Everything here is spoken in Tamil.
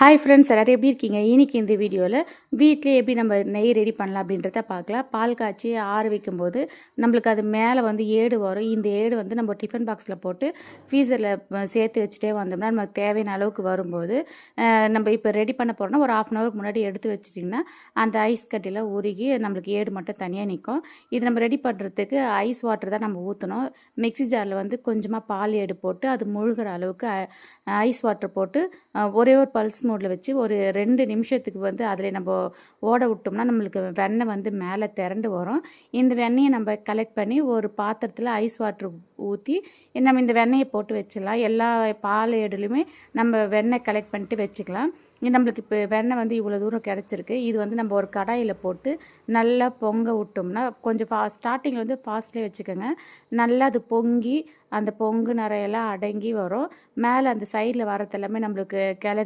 ஹாய் ஃப்ரெண்ட்ஸ், எல்லோரும் எப்படி இருக்கீங்க? இன்றைக்கி இந்த வீடியோவில் வீட்டிலே எப்படி நம்ம நெய் ரெடி பண்ணலாம் அப்படின்றத பார்க்கலாம். பால் காய்ச்சி ஆற வைக்கும்போது நம்மளுக்கு அது மேலே வந்து ஏடு வரும். இந்த ஏடு வந்து நம்ம டிஃபன் பாக்ஸில் போட்டு ஃப்ரீசரில் சேர்த்து வச்சுட்டே வந்தோம்னா நமக்கு தேவையான அளவுக்கு வரும்போது நம்ம இப்போ ரெடி பண்ண போகிறோம்னா ஒரு 1/2 ஹவருக்கு முன்னாடி எடுத்து வச்சிட்டிங்கன்னா அந்த ஐஸ் கட்டியில் உருகி நம்மளுக்கு ஏடு மட்டும் தனியாக நிற்கும். இது நம்ம ரெடி பண்ணுறதுக்கு ஐஸ் வாட்டர் தான் நம்ம ஊற்றணும். மிக்ஸி ஜாரில் வந்து கொஞ்சமாக பால் ஏடு போட்டு அது முழுகிற அளவுக்கு ஐஸ் வாட்டர் போட்டு ஒரே ஒரு பல்ஸ் மோடில் வச்சு ஒரு 2 நிமிஷத்துக்கு வந்து அதில் நம்ம ஓட விட்டோம்னா நம்மளுக்கு வெண்ணெய் வந்து மேலே திரண்டு வரும். இந்த வெண்ணெயை நம்ம கலெக்ட் பண்ணி ஒரு பாத்திரத்தில் ஐஸ் வாட்டர் ஊற்றி நம்ம இந்த வெண்ணெயை போட்டு வச்சிடலாம். எல்லா பால் ஏடுலையுமே நம்ம வெண்ணெய் கலெக்ட் பண்ணிட்டு வச்சுக்கலாம். நம்மளுக்கு இப்போ வெண்ணெய் வந்து இவ்வளோ தூரம் கிடச்சிருக்கு. இது வந்து நம்ம ஒரு கடாயில் போட்டு நல்லா பொங்க விட்டோம்னா கொஞ்சம் ஸ்டார்டிங்கில் வந்து ஃபாஸ்ட்லேயே வச்சுக்கோங்க. நல்லா அது பொங்கி அந்த பொங்கு நிறையெல்லாம் அடங்கி வரும். மேலே அந்த சைடில் வரது எல்லாமே நம்மளுக்கு கிளறி